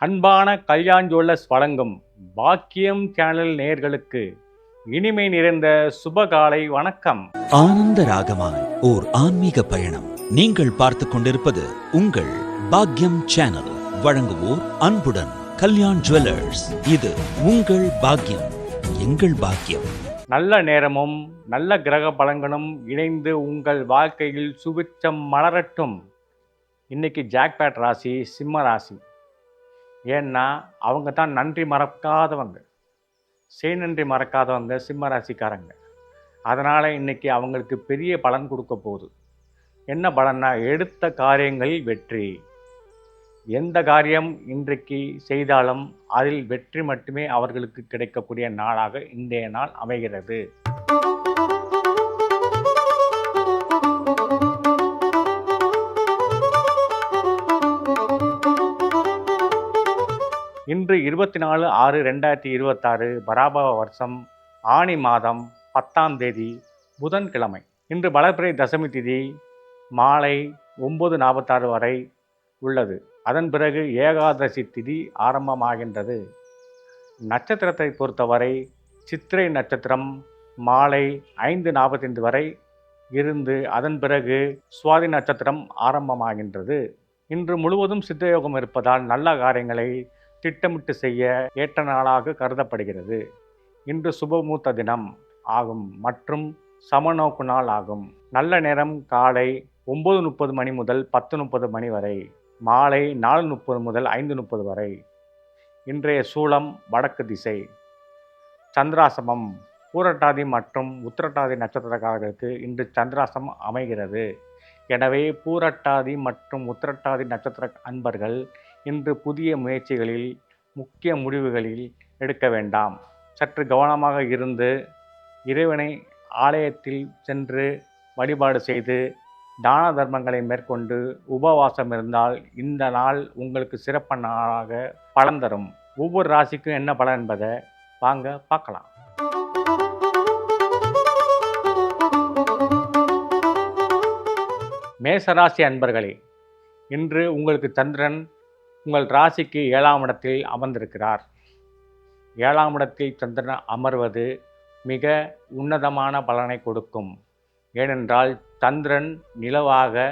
அன்பான கல்யாண் ஜுவல்லர்ஸ் வழங்கும் பாக்கியம் சேனல் நேயர்களுக்கு இனிமை நிறைந்த சுபகாலை வணக்கம். ஆனந்த ராகமாய் ஓர் ஆன்மீக பயணம். நீங்கள் பார்த்துக் கொண்டிருப்பது உங்கள் பாக்கியம் சேனல். வழங்குவோர் அன்புடன் கல்யாண் ஜுவல்லர்ஸ். இது உங்கள் பாக்கியம், எங்கள் பாக்கியம். நல்ல நேரமும் நல்ல கிரக பலன்களும் இணைந்து உங்கள் வாழ்க்கையில் சுபிட்சம் மலரட்டும். இன்னைக்கு ஜாக்பாட் ராசி சிம்ம ராசி. ஏன்னா அவங்க தான் நன்றி மறக்காதவங்க, நன்றி மறக்காதவங்க சிம்ம ராசிக்காரங்க. அதனால் இன்றைக்கி அவங்களுக்கு பெரிய பலன் கொடுக்க போகுது. என்ன பலன்னா, எடுத்த காரியங்களில் வெற்றி. எந்த காரியம் இன்றைக்கு செய்தாலும் அதில் வெற்றி மட்டுமே அவர்களுக்கு கிடைக்கக்கூடிய நாளாக இன்றைய நாள் அமைகிறது. இன்று 24/6/2026 பராபவ வருஷம் ஆனி மாதம் 10ஆம் தேதி புதன்கிழமை. இன்று வளர்பிறை தசமி திதி மாலை 9:46 வரை உள்ளது. அதன் பிறகு ஏகாதசி திதி ஆரம்பமாகின்றது. நட்சத்திரத்தை பொறுத்தவரை சித்திரை நட்சத்திரம் மாலை 5:45 வரை இருந்து அதன் பிறகு சுவாதி நட்சத்திரம் ஆரம்பமாகின்றது. இன்று முழுவதும் சித்தயோகம் இருப்பதால் நல்ல காரியங்களை திட்டமிட்டு செய்ய ஏற்ற நாளாக கருதப்படுகிறது. இன்று சுபமூர்த்த தினம் ஆகும் மற்றும் சமநோக்கு நாள் ஆகும். நல்ல நேரம் காலை 9:30 மணி முதல் 10:30 மணி வரை, மாலை 4:30 முதல் 5:30 வரை. இன்றைய சூலம் வடக்கு திசை. சந்திராசமம். பூரட்டாதி மற்றும் உத்திரட்டாதி நட்சத்திரக்காரர்களுக்கு இன்று சந்திராசம் அமைகிறது. எனவே பூரட்டாதி மற்றும் உத்திரட்டாதி நட்சத்திர அன்பர்கள் இன்று புதிய முயற்சிகளில் முக்கிய முடிவுகளில் எடுக்க வேண்டாம். சற்று கவனமாக இருந்து இறைவனை ஆலயத்தில் சென்று வழிபாடு செய்து தான தர்மங்களை மேற்கொண்டு உபவாசம் இருந்தால் இந்த நாள் உங்களுக்கு சிறப்பு நாளாக பலன் தரும். ஒவ்வொரு ராசிக்கும் என்ன பலன் என்பதை வாங்க பார்க்கலாம். மேசராசி அன்பர்களே, இன்று உங்களுக்கு சந்திரன் உங்கள் ராசிக்கு 7ஆம் இடத்தில் அமர்ந்திருக்கிறார். 7ஆம் இடத்தில் சந்திரன் அமர்வது மிக உன்னதமான பலனை கொடுக்கும். ஏனென்றால் சந்திரன் நிலவாக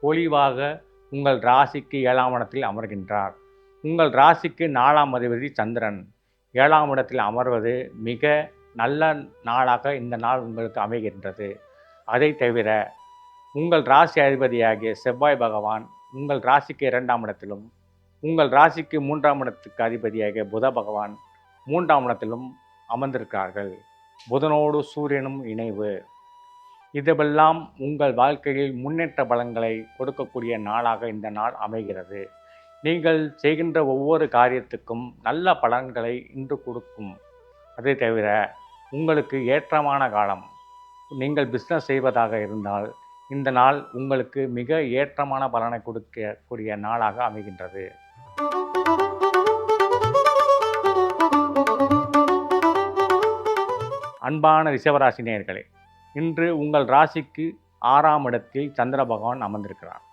பொலிவாக உங்கள் ராசிக்கு 7ஆம் இடத்தில் அமர்கின்றார். உங்கள் ராசிக்கு 4ஆம் அதிபதி சந்திரன் 7ஆம் இடத்தில் அமர்வது மிக நல்ல நாளாக இந்த நாள் உங்களுக்கு அமைகின்றது. அதை தவிர உங்கள் ராசி அதிபதியாகிய செவ்வாய் பகவான் உங்கள் ராசிக்கு 2ஆம் இடத்திலும் உங்கள் ராசிக்கு 3ஆம் இடத்துக்கு அதிபதியாகிய புத பகவான் 3ஆம் இடத்திலும் அமர்ந்திருக்கிறார்கள். புதனோடு சூரியனும் இணைவு. இதுவெல்லாம் உங்கள் வாழ்க்கையில் முன்னேற்ற பலன்களை கொடுக்கக்கூடிய நாளாக இந்த நாள் அமைகிறது. நீங்கள் செய்கின்ற ஒவ்வொரு காரியத்துக்கும் நல்ல பலன்களை இன்று கொடுக்கும். அதை தவிர உங்களுக்கு ஏற்றமான காலம். நீங்கள் பிஸ்னஸ் செய்வதாக இருந்தால் இந்த நாள் உங்களுக்கு மிக ஏற்றமான பலனை கொடுக்கக்கூடிய நாளாக அமைகின்றது. அன்பான ரிஷபராசி நேயர்களே, இன்று உங்கள் ராசிக்கு 6ஆம் இடத்தில் சந்திர பகவான் அமர்ந்திருக்கிறார்.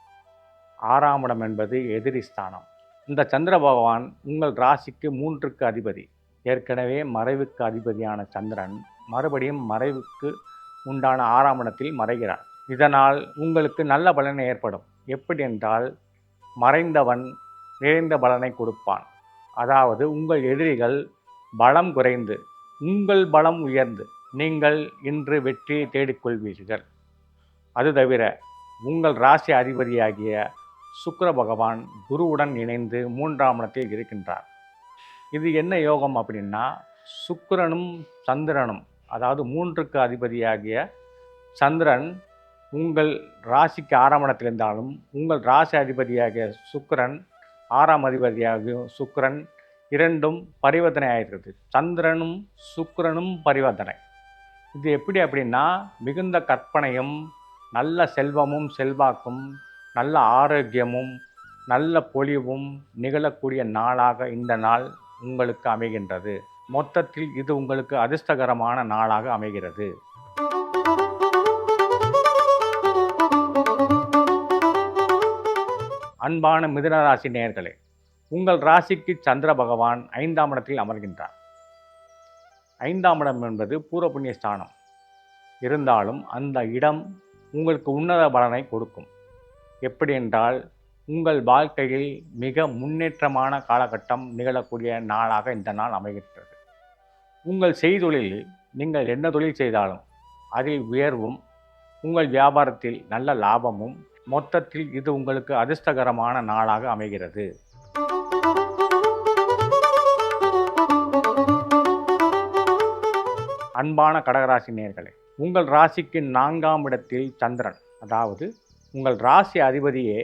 6ஆம் இடம் என்பது எதிரி ஸ்தானம். இந்த சந்திர பகவான் உங்கள் ராசிக்கு 3க்கு அதிபதி. ஏற்கனவே மறைவுக்கு அதிபதியான சந்திரன் மறுபடியும் மறைவுக்கு உண்டான 6ஆம் இடத்தில் மறைகிறார். இதனால் உங்களுக்கு நல்ல பலன் ஏற்படும். எப்படி என்றால், மறைந்தவன் நிறைந்த பலனை கொடுப்பான். அதாவது உங்கள் எதிரிகள் பலம் குறைந்து உங்கள் பலம் உயர்ந்து நீங்கள் இன்று வெற்றியை தேடிக்கொள்வீர்கள். அது தவிர உங்கள் ராசி அதிபதியாகிய சுக்கிர பகவான் குருவுடன் இணைந்து 3ஆம் இடத்தில் இருக்கின்றார். இது என்ன யோகம் அப்படின்னா, சுக்கிரனும் சந்திரனும், அதாவது 3க்கு அதிபதியாகிய சந்திரன் உங்கள் ராசிக்கு 6ஆம் இடத்தில் இருந்தாலும் உங்கள் ராசி அதிபதியாகிய சுக்கிரன் 6ஆம் அதிபதியாகிய சுக்கிரன் இரண்டும் பரிவர்த்தனை ஆகிறது. சந்திரனும் சுக்கிரனும் பரிவர்த்தனை. இது எப்படி அப்படின்னா, மிகுந்த கற்பனையும் நல்ல செல்வமும் செல்வாக்கும் நல்ல ஆரோக்கியமும் நல்ல பொலிவும் நிகழக்கூடிய நாளாக இந்த நாள் உங்களுக்கு அமைகின்றது. மொத்தத்தில் இது உங்களுக்கு அதிர்ஷ்டகரமான நாளாக அமைகிறது. அன்பான மிதுன ராசி நேயர்களே, உங்கள் ராசிக்கு சந்திர பகவான் 5ஆம் இடத்தில் அமர்கின்றார். 5ஆம் இடம் என்பது பூர்வ புண்ணிய ஸ்தானம். இருந்தாலும் அந்த இடம் உங்களுக்கு உன்னத பலனை கொடுக்கும். எப்படி என்றால், உங்கள் வாழ்க்கையில் மிக முன்னேற்றமான காலகட்டம் நிகழக்கூடிய நாளாக இந்த நாள் அமைகின்றது. உங்கள் செய்தொழிலில் நீங்கள் என்ன தொழில் செய்தாலும் அதில் உயர்வும், உங்கள் வியாபாரத்தில் நல்ல லாபமும், மொத்தத்தில் இது உங்களுக்கு அதிர்ஷ்டகரமான நாளாக அமைகிறது. அன்பான கடகராசி நேயர்களே, உங்கள் ராசிக்கு 4ஆம் இடத்தில் சந்திரன், அதாவது உங்கள் ராசி அதிபதியே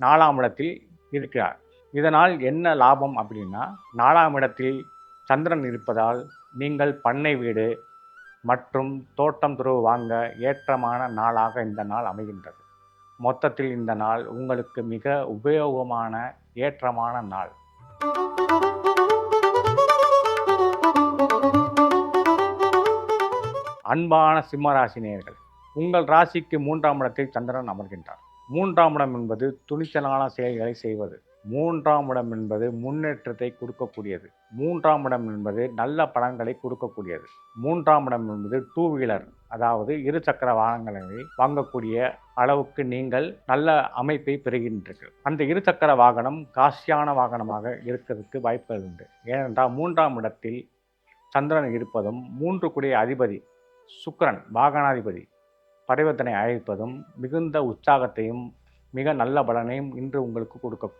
4ஆம் இடத்தில் இருக்கிறார். இதனால் என்ன லாபம் அப்படின்னா, 4ஆம் இடத்தில் சந்திரன் இருப்பதால் நீங்கள் பண்ணை வீடு மற்றும் தோட்டம் துறவு வாங்க ஏற்றமான நாளாக இந்த நாள் அமைகின்றது. மொத்தத்தில் இந்த நாள் உங்களுக்கு மிக உபயோகமான ஏற்றமான நாள். அன்பான சிம்மராசி நேயர்கள், உங்கள் ராசிக்கு 3ஆம் இடத்தில் சந்திரன் அமர்கின்றார். 3ஆம் இடம் என்பது துணிச்சலான செயல்களை செய்வது. 3ஆம் இடம் என்பது முன்னேற்றத்தை கொடுக்கக்கூடியது. 3ஆம் இடம் என்பது நல்ல பலன்களை கொடுக்கக்கூடியது. 3ஆம் இடம் என்பது 2 வீலர், அதாவது 2 சக்கர வாகனங்களை வாங்கக்கூடிய அளவுக்கு நீங்கள் நல்ல அமைப்பை பெறுகின்றீர்கள். அந்த 2 சக்கர வாகனம் காஸ்ட்லியான வாகனமாக இருக்கிறதுக்கு வாய்ப்புகள் உண்டு. ஏனென்றால் 3ஆம் இடத்தில் சந்திரன் இருப்பதும் 3 குடைய அதிபதி சுக்கிரன் வாகனாதிபதி பரிவர்த்தனை அழைப்பதும் மிகுந்த உற்சாகத்தையும் மிக நல்ல பலனையும் இன்று உங்களுக்கு கொடுக்கும்.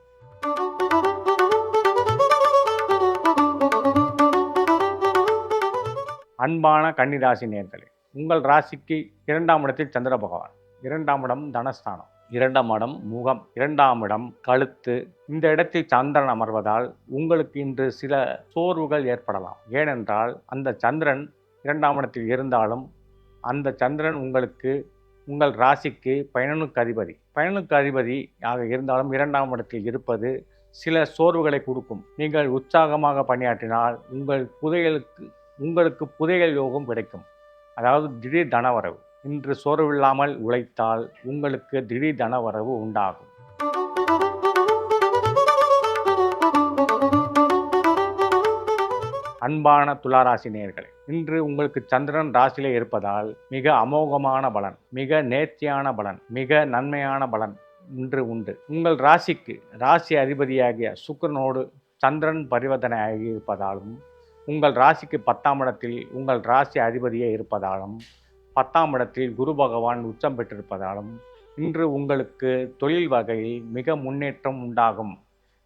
அன்பான கன்னிராசி நேயர்களே, உங்கள் ராசிக்கு 2ஆம் இடத்தில் சந்திர பகவான். 2ஆம் இடம் தனஸ்தானம், 2ஆம் இடம் முகம், 2ஆம் இடம் கழுத்து. இந்த இடத்தில் சந்திரன் அமர்வதால் உங்களுக்கு இன்று சில சோர்வுகள் ஏற்படலாம். ஏனென்றால் அந்த சந்திரன் 2ஆம் இடத்தில் இருந்தாலும் அந்த சந்திரன் உங்களுக்கு உங்கள் ராசிக்கு 11க்கு அதிபதி. 11க்கு அதிபதி ஆக இருந்தாலும் 2ஆம் இடத்தில் இருப்பது சில சோர்வுகளை கொடுக்கும். நீங்கள் உற்சாகமாக பணியாற்றினால் உங்களுக்கு புதையல் யோகம் கிடைக்கும். அதாவது திடீர் தனவரவு. இன்று சோர்வில்லாமல் உழைத்தால் உங்களுக்கு திடீர் தனவரவு உண்டாகும். அன்பான துளாராசி நேயர்களே, இன்று உங்களுக்கு சந்திரன் ராசியிலே இருப்பதால் மிக அமோகமான பலன், மிக நேர்த்தியான பலன், மிக நன்மையான பலன் இன்று உண்டு. உங்கள் ராசிக்கு ராசி அதிபதியாகிய சுக்கிரனோடு சந்திரன் பரிவர்த்தனை ஆகி இருப்பதாலும், உங்கள் ராசிக்கு 10ஆம் இடத்தில் உங்கள் ராசி அதிபதியே இருப்பதாலும், 10ஆம் இடத்தில் குரு பகவான் உச்சம் பெற்றிருப்பதாலும் இன்று உங்களுக்கு தொழில் வகையில் மிக முன்னேற்றம் உண்டாகும்.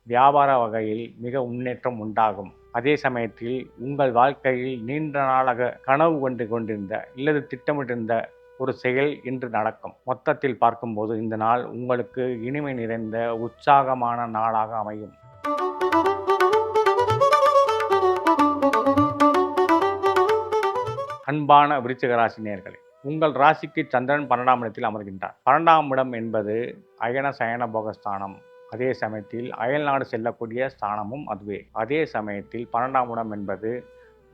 வியாபார வகையில் மிக முன்னேற்றம் உண்டாகும். அதே சமயத்தில் உங்கள் வாழ்க்கையில் நீண்ட நாளாக கனவு கொண்டிருந்த இல்லது திட்டமிட்டிருந்த ஒரு செயல் இன்று நடக்கும். மொத்தத்தில் பார்க்கும்போது இந்த நாள் உங்களுக்கு இனிமை நிறைந்த உற்சாகமான நாளாக அமையும். அன்பான விருச்சிக ராசி நேயர்களே, உங்கள் ராசிக்கு சந்திரன் 12ஆம் இடத்தில் அமர்கின்றார். 12ஆம் இடம் என்பது அயன சயன போகஸ்தானம். அதே சமயத்தில் அயல்நாடு செல்லக்கூடிய ஸ்தானமும் அதுவே. அதே சமயத்தில் 12ஆம் இடம் என்பது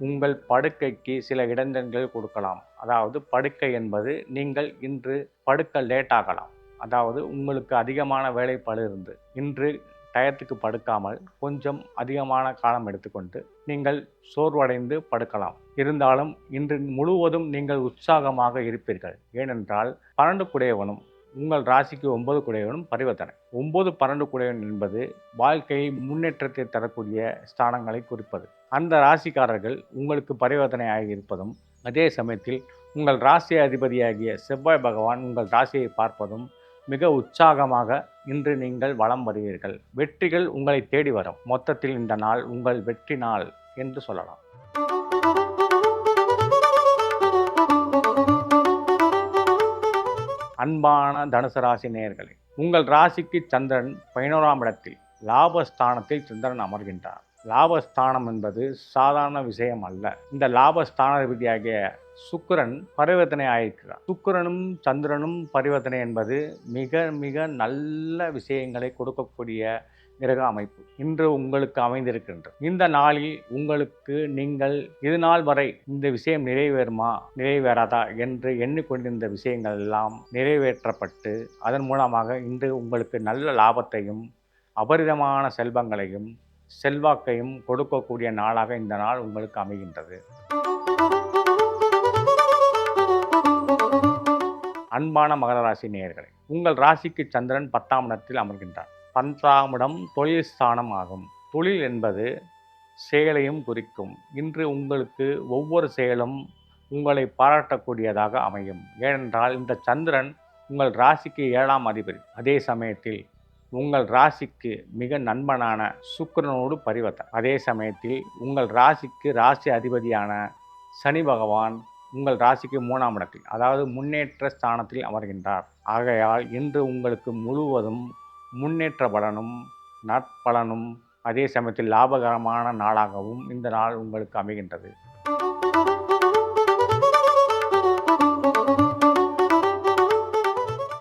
உங்கள் படுக்கைக்கு சில இடைஞ்சல்கள் கொடுக்கலாம். அதாவது படுக்கை என்பது நீங்கள் இன்று படுக்க லேட் ஆகலாம். அதாவது உங்களுக்கு அதிகமான வேலைப்பளு இருந்து இன்று டயத்துக்கு படுக்காமல் கொஞ்சம் அதிகமான காலம் எடுத்துக்கொண்டு நீங்கள் சோர்வடைந்து படுக்கலாம். இருந்தாலும் இன்று முழுவதும் நீங்கள் உற்சாகமாக இருப்பீர்கள். ஏனென்றால் 12 குடையவனும் உங்கள் ராசிக்கு 9 குடையவனும் பரிவர்த்தனை. 9, 12 குடையவன் என்பது வாழ்க்கையில் முன்னேற்றத்தை தரக்கூடிய ஸ்தானங்களை குறிப்பது. அந்த ராசிக்காரர்கள் உங்களுக்கு பரிவர்த்தனை ஆகியிருப்பதும், அதே சமயத்தில் உங்கள் ராசி அதிபதியாகிய செவ்வாய் பகவான் உங்கள் ராசியை பார்ப்பதும் மிக உற்சாகமாக இன்று நீங்கள் வலம் வருவீர்கள். வெற்றிகள் உங்களை தேடி வரும். மொத்தத்தில் இந்த நாள் உங்கள் வெற்றி நாள் என்று சொல்லலாம். அன்பான தனுசு ராசி நேயர்களே, உங்கள் ராசிக்கு சந்திரன் 11ஆம் இடத்தில் லாபஸ்தானத்தில் சந்திரன் அமர்கின்றார். லாபஸ்தானம் என்பது சாதாரண விஷயம் அல்ல. இந்த லாபஸ்தானாதிபதியாகிய சுக்கிரன் பரிவர்த்தனை ஆயிருக்கிறார். சுக்கிரனும் சந்திரனும் பரிவர்த்தனை என்பது மிக மிக நல்ல விஷயங்களை கொடுக்கக்கூடிய கிரக அமைப்பு இன்று உங்களுக்கு அமைந்திருக்கின்றது. இந்த நாளில் உங்களுக்கு நீங்கள் இது நாள் வரை இந்த விஷயம் நிறைவேறுமா நிறைவேறாதா என்று எண்ணிக்கொண்டிருந்த விஷயங்கள் எல்லாம் நிறைவேற்றப்பட்டு அதன் மூலமாக இன்று உங்களுக்கு நல்ல லாபத்தையும் அபரிதமான செல்வங்களையும் செல்வாக்கையும் கொடுக்கக்கூடிய நாளாக இந்த நாள் உங்களுக்கு அமைகின்றது. அன்பான மகர ராசி நேயர்களே, உங்கள் ராசிக்கு சந்திரன் 10ஆம் இடத்தில் அமர்கின்றார். 10ஆம் இடம் தொழில் ஸ்தானம் ஆகும். தொழில் என்பது செயலையும் குறிக்கும். இன்று உங்களுக்கு ஒவ்வொரு செயலும் உங்களை பாராட்டக்கூடியதாக அமையும். ஏனென்றால் இந்த சந்திரன் உங்கள் ராசிக்கு 7ஆம் அதிபதி. அதே சமயத்தில் உங்கள் ராசிக்கு மிக நண்பனான சுக்கிரனோடு பரிவர்த்தனை. அதே சமயத்தில் உங்கள் ராசிக்கு ராசி அதிபதியான சனி பகவான் உங்கள் ராசிக்கு 3ஆம் இடத்தில், அதாவது முன்னேற்ற ஸ்தானத்தில் அமர்கின்றார். ஆகையால் இன்று உங்களுக்கு முழுவதும் முன்னேற்ற பலனும் நற்பலனும் அதே சமயத்தில் லாபகரமான நாளாகவும் இந்த நாள் உங்களுக்கு அமைகின்றது.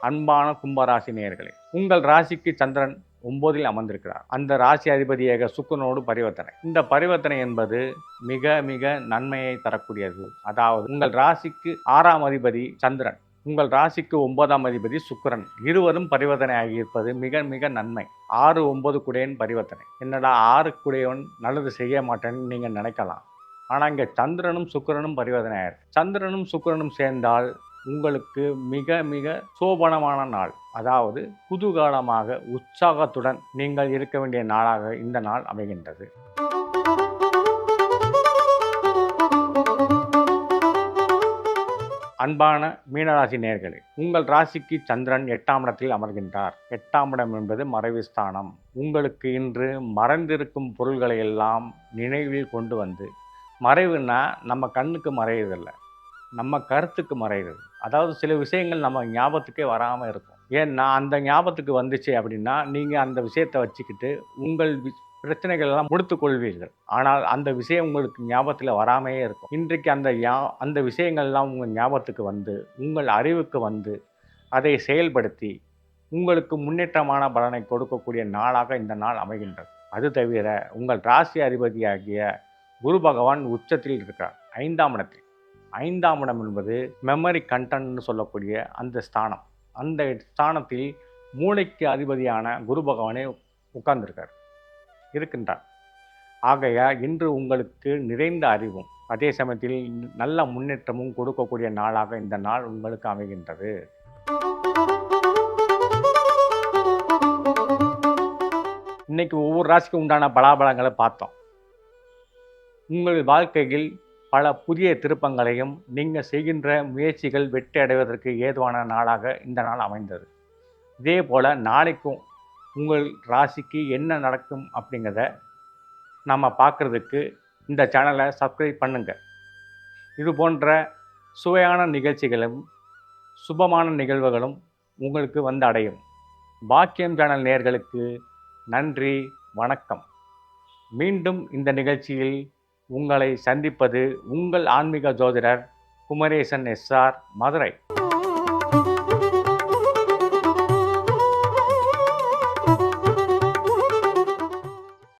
அன்பான கும்பராசி நேயர்களே, உங்கள் ராசிக்கு சந்திரன் 9இல் அமர்ந்திருக்கிறார். அந்த ராசி அதிபதியாக சுக்கிரனோடு பரிவர்த்தனை. இந்த பரிவர்த்தனை என்பது மிக மிக நன்மையை தரக்கூடியது. அதாவது உங்கள் ராசிக்கு 6ஆம் அதிபதி சந்திரன், உங்கள் ராசிக்கு 9ஆம் அதிபதி சுக்கிரன், இருவரும் பரிவர்த்தனை ஆகியிருப்பது மிக மிக நன்மை. 6 9 குடையன் பரிவர்த்தனை. என்னடா 6 குடையவன் நல்லது செய்ய மாட்டேன்னு நீங்கள் நினைக்கலாம். ஆனால் இங்கே சந்திரனும் சுக்கிரனும் பரிவர்த்தனை ஆயிருக்கு. சந்திரனும் சுக்கிரனும் சேர்ந்தால் உங்களுக்கு மிக மிக சோபனமான நாள், அதாவது குதூகலமாக உற்சாகத்துடன் நீங்கள் இருக்க வேண்டிய நாளாக இந்த நாள் அமைகின்றது. அன்பான மீனராசி நேயர்களே, உங்கள் ராசிக்கு சந்திரன் 8ஆம் இடத்தில் அமர்கின்றார். 8ஆம் இடம் என்பது மறைவு ஸ்தானம். உங்களுக்கு இன்று மறைந்திருக்கும் பொருள்களை எல்லாம் நினைவில் கொண்டு வந்து, மறைவுன்னா நம்ம கண்ணுக்கு மறையதில்லை, நம்ம கருத்துக்கு மறைகிறது. அதாவது சில விஷயங்கள் நம்ம ஞாபகத்துக்கே வராமல் இருக்கும். ஏன்னா அந்த ஞாபகத்துக்கு வந்துச்சு அப்படின்னா நீங்கள் அந்த விஷயத்தை வச்சுக்கிட்டு உங்கள் பிரச்சனைகள் எல்லாம் முடித்து கொள்வீர்கள். ஆனால் அந்த விஷயம் உங்களுக்கு ஞாபகத்தில் வராமையே இருக்கும். இன்றைக்கு அந்த விஷயங்கள்லாம் உங்கள் ஞாபகத்துக்கு வந்து உங்கள் அறிவுக்கு வந்து அதை செயல்படுத்தி உங்களுக்கு முன்னேற்றமான பலனை கொடுக்கக்கூடிய நாளாக இந்த நாள் அமைகின்றது. அது தவிர உங்கள் ராசி அதிபதியாகிய குரு பகவான் உச்சத்தில் இருக்கிறார் 5ஆம் இடத்தில். 5ஆம் இடம் என்பது மெமரி கண்டென்ட்னு சொல்லக்கூடிய அந்த ஸ்தானம். அந்த ஸ்தானத்தில் மூளைக்கு அதிபதியான குரு பகவானே இருக்கின்றார். ஆகையால் இன்று உங்களுக்கு நிறைந்த அறிவும் அதே சமயத்தில் நல்ல முன்னேற்றமும் கொடுக்கக்கூடிய நாளாக இந்த நாள் உங்களுக்கு அமைகின்றது. இன்னைக்கு ஒவ்வொரு ராசிக்கும் உண்டான பலாபலங்களை பார்த்தோம். உங்கள் வாழ்க்கையில் பல புதிய திருப்பங்களையும் நீங்கள் செய்கின்ற முயற்சிகள் வெற்றி அடைவதற்கு ஏதுவான நாளாக இந்த நாள் அமைந்தது. இதே போல் நாளைக்கும் உங்கள் ராசிக்கு என்ன நடக்கும் அப்படிங்கிறத நம்ம பார்க்குறதுக்கு இந்த சேனலை சப்ஸ்கிரைப் பண்ணுங்கள். இது போன்ற சுவையான நிகழ்ச்சிகளும் சுபமான நிகழ்வுகளும் உங்களுக்கு வந்து அடையும். பாக்கியம் சேனல் நேயர்களுக்கு நன்றி, வணக்கம். மீண்டும் இந்த நிகழ்ச்சியில் உங்களை சந்திப்பது உங்கள் ஆன்மீக ஜோதிடர் குமரேசன் SR, மதுரை.